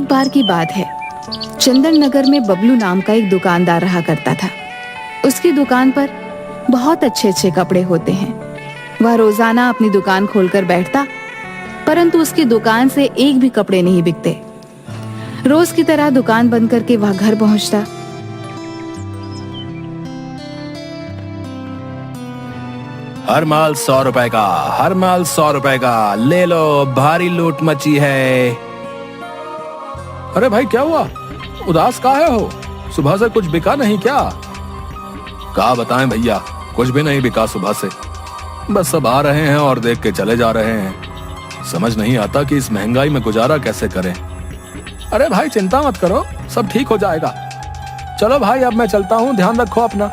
बार की बात है, चंदन नगर में बबलू नाम का एक दुकानदार रहा करता था। उसकी दुकान पर बहुत अच्छे अच्छे कपड़े होते हैं। वह रोजाना अपनी दुकान खोलकर बैठता, परंतु उसकी दुकान से एक भी कपड़े नहीं बिकते। रोज की तरह दुकान बंद करके वह घर पहुंचता। हर माल 100 रुपए का, हर माल 100 रुपए का, ले लो, भारी लूट मची है। अरे भाई क्या हुआ, उदास काहे हो? सुबह से कुछ बिका नहीं क्या? क्या बताएं भैया, कुछ भी नहीं बिका सुबह से। बस सब आ रहे हैं और देख के चले जा रहे हैं। समझ नहीं आता कि इस महंगाई में गुजारा कैसे करें। अरे भाई चिंता मत करो, सब ठीक हो जाएगा। चलो भाई अब मैं चलता हूँ, ध्यान रखो अपना।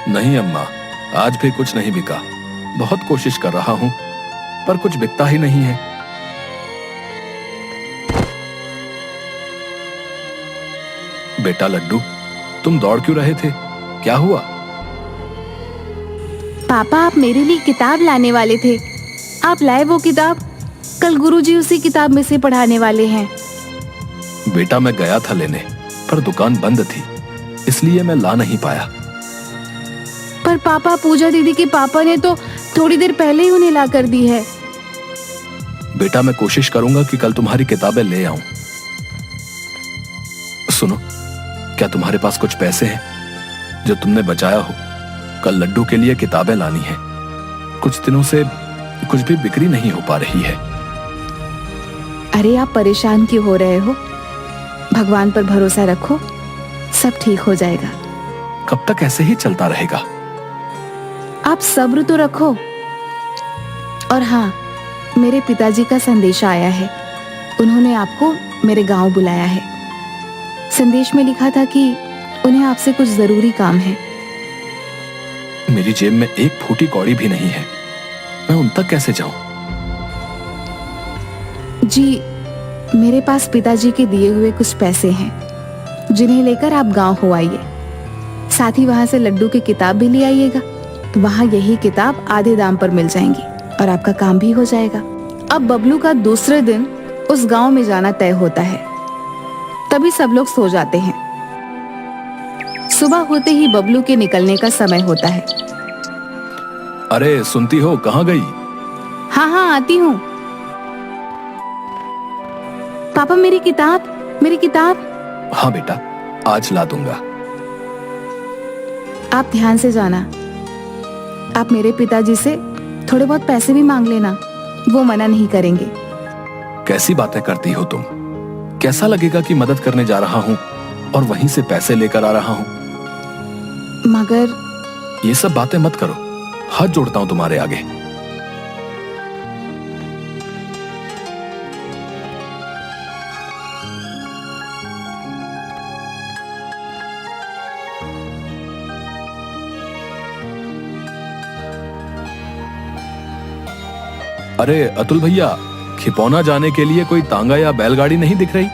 नहीं अम्मा, आज भी कुछ नहीं बिका। बहुत कोशिश कर रहा हूं पर कुछ बिकता ही नहीं है। बेटा लड्डू, तुम दौड़ क्यों रहे थे? क्या हुआ? पापा, आप मेरे लिए किताब लाने वाले थे। आप लाए वो किताब? कल गुरुजी उसी किताब में से पढ़ाने वाले हैं। बेटा मैं गया था लेने, पर दुकान बंद थी, इसलिए मैं ला नहीं पाया। पर पापा, पूजा दीदी के पापा ने तो थोड़ी देर पहले ही उन्हें ला कर दी है। बेटा मैं कोशिश करूंगा कि कल तुम्हारी किताबें ले आऊं। सुनो, क्या तुम्हारे पास कुछ पैसे हैं जो तुमने बचाया हो? कल लड्डू के लिए किताबें लानी है। कुछ दिनों से कुछ भी बिक्री नहीं हो पा रही है। अरे आप परेशान क्यों हो रहे हो? भगवान पर भरोसा रखो, सब ठीक हो जाएगा। कब तक ऐसे ही चलता रहेगा? आप सब्र तो रखो। और हाँ, मेरे पिताजी का संदेशा आया है। उन्होंने आपको मेरे गांव बुलाया है। संदेश में लिखा था कि उन्हें आपसे कुछ जरूरी काम है। मेरी जेब में एक फूटी कौड़ी भी नहीं है, मैं उन तक कैसे जाऊं? जी, मेरे पास पिताजी के दिए हुए कुछ पैसे हैं, जिन्हें लेकर आप गांव हो आइए। साथ ही वहां से लड्डू की किताब भी ले आइएगा। वहां यही किताब आधे दाम पर मिल जाएंगी और आपका काम भी हो जाएगा। अब बबलू का दूसरे दिन उस गांव में जाना तय होता है। तभी सब लोग सो जाते हैं। सुबह होते ही बबलू के निकलने का समय होता है। अरे सुनती हो, कहाँ गई? हाँ हाँ, आती हूँ। पापा, मेरी किताब, मेरी किताब। हाँ बेटा, आज ला दूंगा। आप ध्यान से जाना। आप मेरे पिताजी से थोड़े बहुत पैसे भी मांग लेना, वो मना नहीं करेंगे। कैसी बातें करती हो तुम? कैसा लगेगा कि मदद करने जा रहा हूँ और वहीं से पैसे लेकर आ रहा हूँ? मगर ये सब बातें मत करो, हाथ जोड़ता हूँ तुम्हारे आगे। अरे अतुल भैया, खिपौना जाने के लिए कोई तांगा या बैलगाड़ी नहीं दिख रही?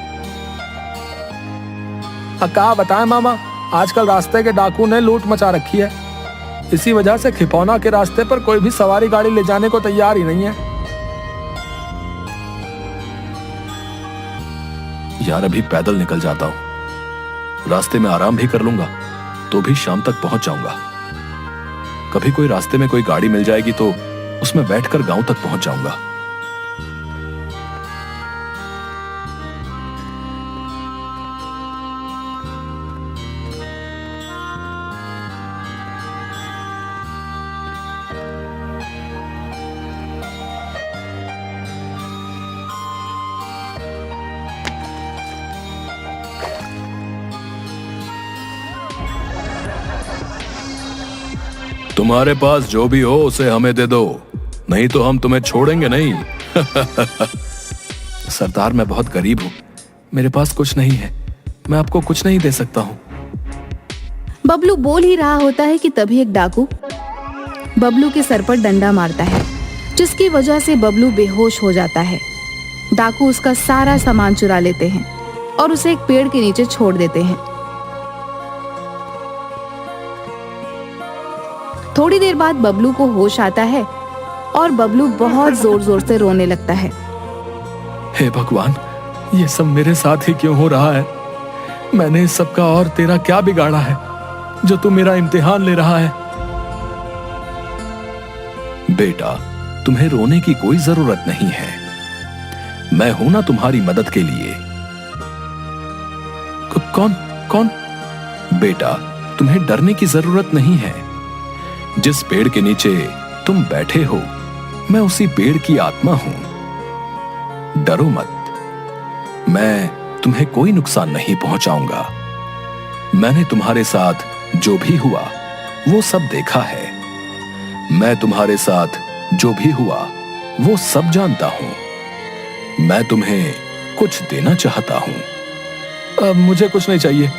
क्या बताएं मामा, आजकल रास्ते के डाकू ने लूट मचा रखी है। इसी वजह से खिपौना के रास्ते पर कोई भी सवारी गाड़ी ले जाने को तैयार ही नहीं है। यार अभी पैदल निकल जाता हूं, रास्ते में आराम भी कर लूंगा, तो भी शाम तक पहुंच जाऊंगा। कभी कोई रास्ते में कोई गाड़ी मिल जाएगी तो उसमें बैठकर गांव तक पहुंच जाऊंगा। तुम्हारे पास जो भी हो उसे हमें दे दो, नहीं तो हम तुम्हें छोड़ेंगे नहीं। सरदार मैं बहुत गरीब हूँ, मेरे पास कुछ नहीं है, मैं आपको कुछ नहीं दे सकता हूँ। बबलू बोल ही रहा होता है कि तभी एक डाकू बबलू के सर पर डंडा मारता है, जिसकी वजह से बबलू बेहोश हो जाता है। डाकू उसका सारा सामान चुरा लेते हैं और उसे एक पेड़ के नीचे छोड़ देते हैं। थोड़ी देर बाद बबलू को होश आता है और बबलू बहुत जोर जोर से रोने लगता है। हे भगवान, ये सब मेरे साथ ही क्यों हो रहा है? मैंने इस सब का और तेरा क्या बिगाड़ा है जो तू मेरा इम्तिहान ले रहा है? बेटा, तुम्हें रोने की कोई जरूरत नहीं है। मैं हूं ना तुम्हारी मदद के लिए। कौन कौन? बेटा, तुम्हें डरने की जरूरत नहीं है। जिस पेड़ के नीचे तुम बैठे हो, मैं उसी पेड़ की आत्मा हूं। डरो मत, मैं तुम्हें कोई नुकसान नहीं पहुंचाऊंगा। मैंने तुम्हारे साथ जो भी हुआ वो सब देखा है। मैं तुम्हारे साथ जो भी हुआ वो सब जानता हूं। मैं तुम्हें कुछ देना चाहता हूं। अब मुझे कुछ नहीं चाहिए।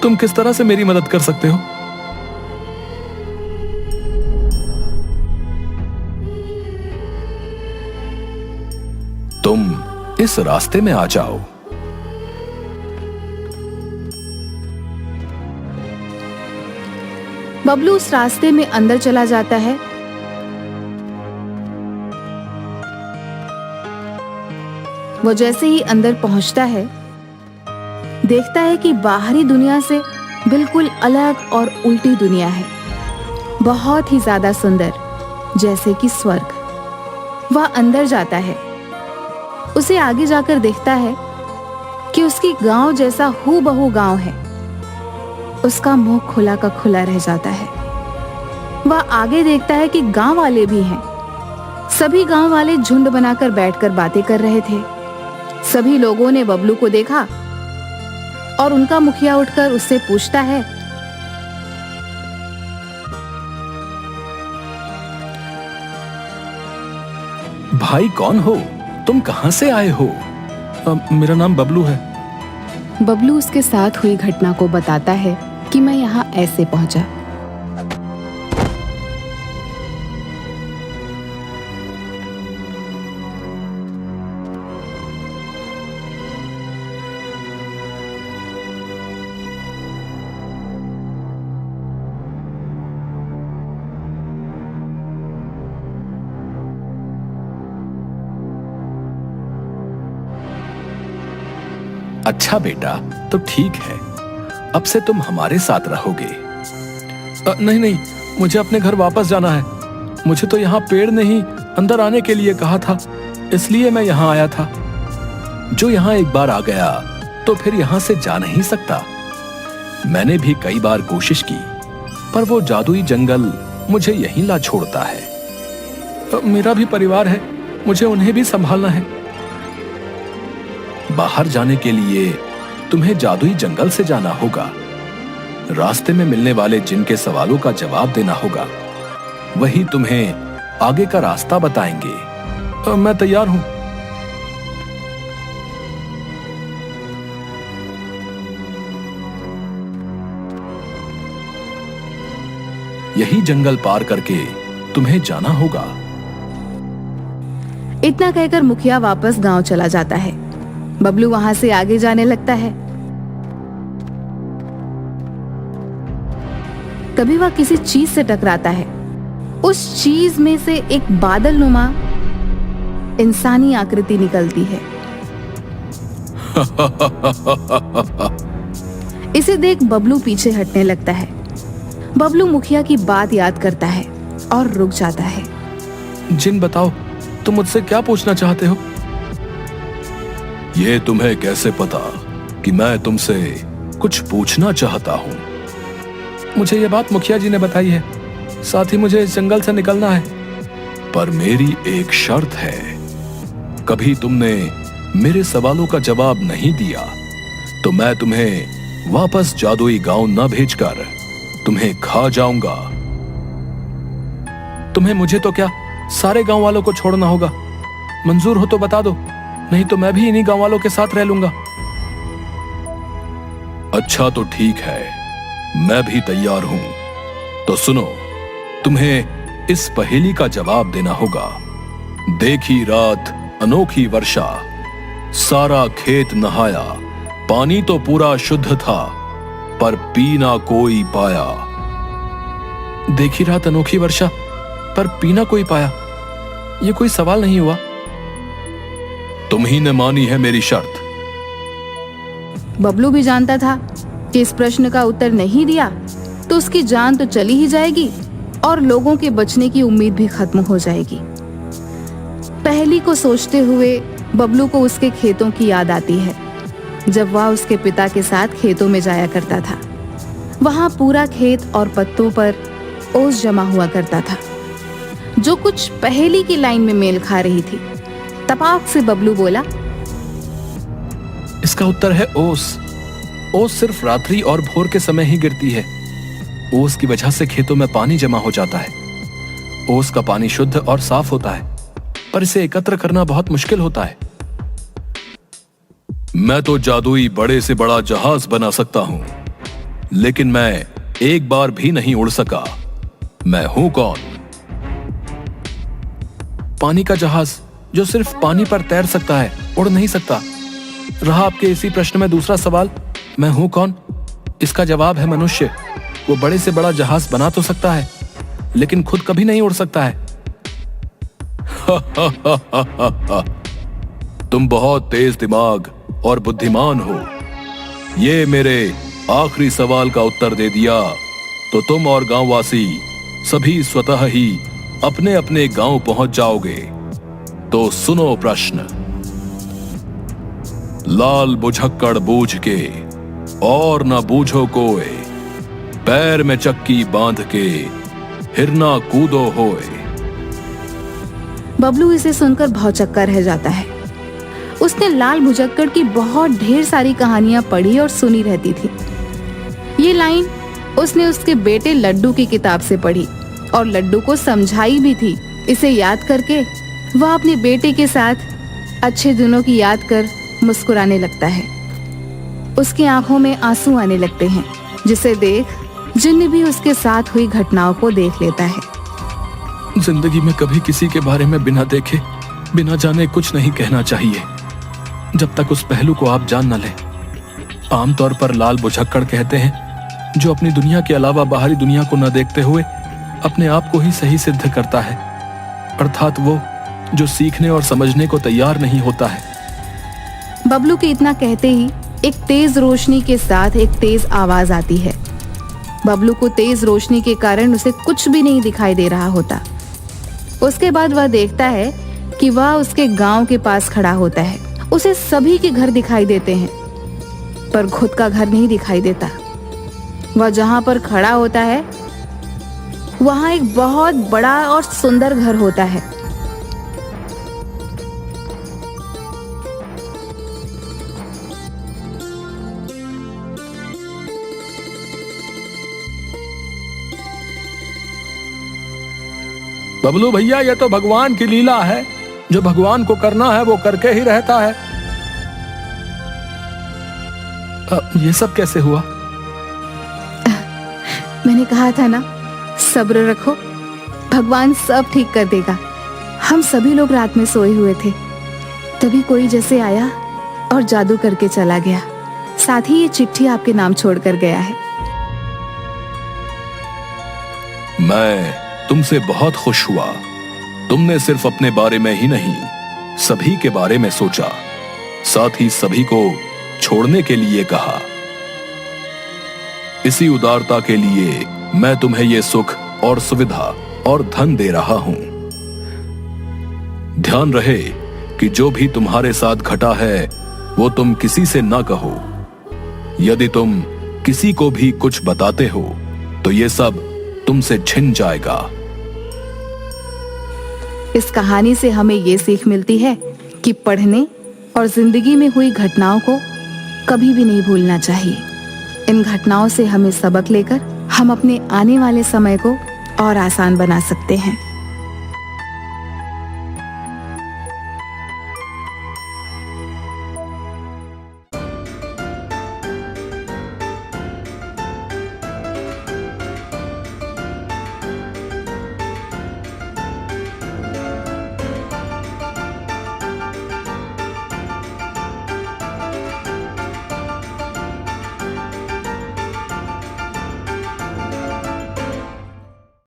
तुम किस तरह से मेरी मदद कर सकते हो? तुम इस रास्ते में आ जाओ। बबलू उस रास्ते में अंदर चला जाता है। वो जैसे ही अंदर पहुंचता है, देखता है कि बाहरी दुनिया से बिल्कुल अलग और उल्टी दुनिया है, बहुत ही ज्यादा सुंदर, जैसे कि स्वर्ग। वह अंदर जाता है। उसे आगे जाकर देखता है कि उसकी गांव जैसा हूबहू गांव है। उसका मुंह खुला का खुला रह जाता है। वह आगे देखता है कि गांव वाले भी हैं। सभी गांव वाले झुंड बनाकर बैठकर बातें कर रहे थे। सभी लोगों ने बबलू को देखा और उनका मुखिया उठकर उससे पूछता है, भाई कौन हो? तुम कहां से आए हो? मेरा नाम बबलू है। बबलू उसके साथ हुई घटना को बताता है कि मैं यहाँ ऐसे पहुंचा। अच्छा बेटा, तो ठीक है, अब से तुम हमारे साथ रहोगे। नहीं नहीं, मुझे अपने घर वापस जाना है। मुझे तो यहाँ पेड़ ने ही अंदर आने के लिए कहा था, इसलिए मैं यहाँ आया था। जो यहाँ एक बार आ गया तो फिर यहाँ से जा नहीं सकता। मैंने भी कई बार कोशिश की, पर वो जादुई जंगल मुझे यहीं ला छोड़ता है। मेरा भी परिवार है, मुझे उन्हें भी संभालना है। बाहर जाने के लिए तुम्हें जादुई जंगल से जाना होगा। रास्ते में मिलने वाले जिन के सवालों का जवाब देना होगा, वही तुम्हें आगे का रास्ता बताएंगे। मैं तैयार हूं। यही जंगल पार करके तुम्हें जाना होगा। इतना कहकर मुखिया वापस गांव चला जाता है। बबलू वहां से आगे जाने लगता है। तभी वह किसी चीज से टकराता है। उस चीज में से एक बादल नुमा इंसानी आकृति निकलती है। इसे देख बबलू पीछे हटने लगता है। बबलू मुखिया की बात याद करता है और रुक जाता है। जिन, बताओ, तुम मुझसे क्या पूछना चाहते हो? ये तुम्हें कैसे पता कि मैं तुमसे कुछ पूछना चाहता हूं? मुझे ये बात मुखिया जी ने बताई है, साथ ही मुझे इस जंगल से निकलना है। पर मेरी एक शर्त है। कभी तुमने मेरे सवालों का जवाब नहीं दिया तो मैं तुम्हें वापस जादुई गांव न भेजकर तुम्हें खा जाऊंगा। तुम्हें मुझे तो क्या, सारे गांव वालों को छोड़ना होगा। मंजूर हो तो बता दो, नहीं तो मैं भी इन्हीं गांव वालों के साथ रह लूंगा। अच्छा तो ठीक है, मैं भी तैयार हूं। तो सुनो, तुम्हें इस पहेली का जवाब देना होगा। देखी रात अनोखी वर्षा, सारा खेत नहाया, पानी तो पूरा शुद्ध था, पर पीना कोई पाया। देख ही रहा अनोखी वर्षा, पर पी ना कोई पाया। ये कोई सवाल नहीं हुआ। तुम ही ने मानी है मेरी शर्त। बबलू भी जानता था कि इस प्रश्न का उत्तर नहीं दिया तो उसकी जान तो चली ही जाएगी और लोगों के बचने की उम्मीद भी खत्म हो जाएगी। पहेली को सोचते हुए बबलू को उसके खेतों की याद आती है, जब वह उसके पिता के साथ खेतों में जाया करता था। वहां पूरा खेत और पत्तों पर ओस जमा हुआ करता था, जो कुछ पहेली की लाइन में मेल खा रही थी। तपाक से बबलू बोला, इसका उत्तर है ओस। ओस सिर्फ रात्रि और भोर के समय ही गिरती है। ओस की वजह से खेतों में पानी जमा हो जाता है। ओस का पानी शुद्ध और साफ होता है, पर इसे एकत्र करना बहुत मुश्किल होता है। मैं तो जादुई बड़े से बड़ा जहाज बना सकता हूं, लेकिन मैं एक बार भी नहीं उड़ सका। मैं हूं कौन? पानी का जहाज जो सिर्फ पानी पर तैर सकता है, उड़ नहीं सकता। रहा आपके इसी प्रश्न में दूसरा सवाल, मैं हूं कौन? इसका जवाब है मनुष्य। वो बड़े से बड़ा जहाज बना तो सकता है, लेकिन खुद कभी नहीं उड़ सकता है। तुम बहुत तेज दिमाग और बुद्धिमान हो। ये मेरे आखिरी सवाल का उत्तर दे दिया तो तुम और गांववासी सभी स्वतः ही अपने अपने गांव पहुंच जाओगे। तो सुनो प्रश्न। लाल बुझक्कड़ बूझ के और न बूझो कोय, पैर में चक्की बांध के हिरना कूदो होए। बबलू इसे सुनकर भौचक्का रह जाता है। उसने लाल भुजक्कड़ की बहुत ढेर सारी कहानियां पढ़ी और सुनी रहती थी। ये लाइन उसने उसके बेटे लड्डू की किताब से पढ़ी और लड्डू को समझाई भी थी। इसे याद करके वह अपने बेटे के साथ अच्छे दिनों की याद कर मुस्कुराने लगता है। उसकी आंखों में आंसू आने लगते हैं, जिसे देख जिन्न भी उसके साथ हुई घटनाओं को देख लेता है। जिंदगी में कभी किसी के बारे में बिना देखे, बिना जाने कुछ नहीं कहना चाहिए, जब तक उस पहलू को आप जान न लें। आमतौर पर लाल बुझक्कड़ कहते हैं, जो अपनी दुनिया के अलावा बाहरी दुनिया को न देखते हुए अपने आप को ही सही सिद्ध करता है, अर्थात वो जो सीखने और समझने को तैयार नहीं होता है। बबलू के इतना कहते ही एक तेज रोशनी के साथ एक तेज आवाज आती है। बबलू को तेज रोशनी के कारण उसे कुछ भी नहीं दिखाई दे रहा होता। उसके बाद वह देखता है कि वह उसके गांव के पास खड़ा होता है। उसे सभी के घर दिखाई देते हैं, पर खुद का घर नहीं दिखाई देता। वह जहां पर खड़ा होता है वहां एक बहुत बड़ा और सुंदर घर होता है। बबलू भैया, ये तो भगवान की लीला है। जो भगवान को करना है वो करके ही रहता है। ये सब कैसे हुआ? मैंने कहा था ना, सब्र रखो, भगवान सब ठीक कर देगा। हम सभी लोग रात में सोए हुए थे, तभी कोई जैसे आया और जादू करके चला गया। साथ ही ये चिट्ठी आपके नाम छोड़कर गया है। मैं तुमसे बहुत खुश हुआ। तुमने सिर्फ अपने बारे में ही नहीं, सभी के बारे में सोचा, साथ ही सभी को छोड़ने के लिए कहा। इसी उदारता के लिए मैं तुम्हें ये सुख और सुविधा और धन दे रहा हूं। ध्यान रहे कि जो भी तुम्हारे साथ घटा है वो तुम किसी से ना कहो। यदि तुम किसी को भी कुछ बताते हो तो ये सब तुमसे छिन जाएगा। इस कहानी से हमें ये सीख मिलती है कि पढ़ने और जिंदगी में हुई घटनाओं को कभी भी नहीं भूलना चाहिए। इन घटनाओं से हमें सबक लेकर हम अपने आने वाले समय को और आसान बना सकते हैं।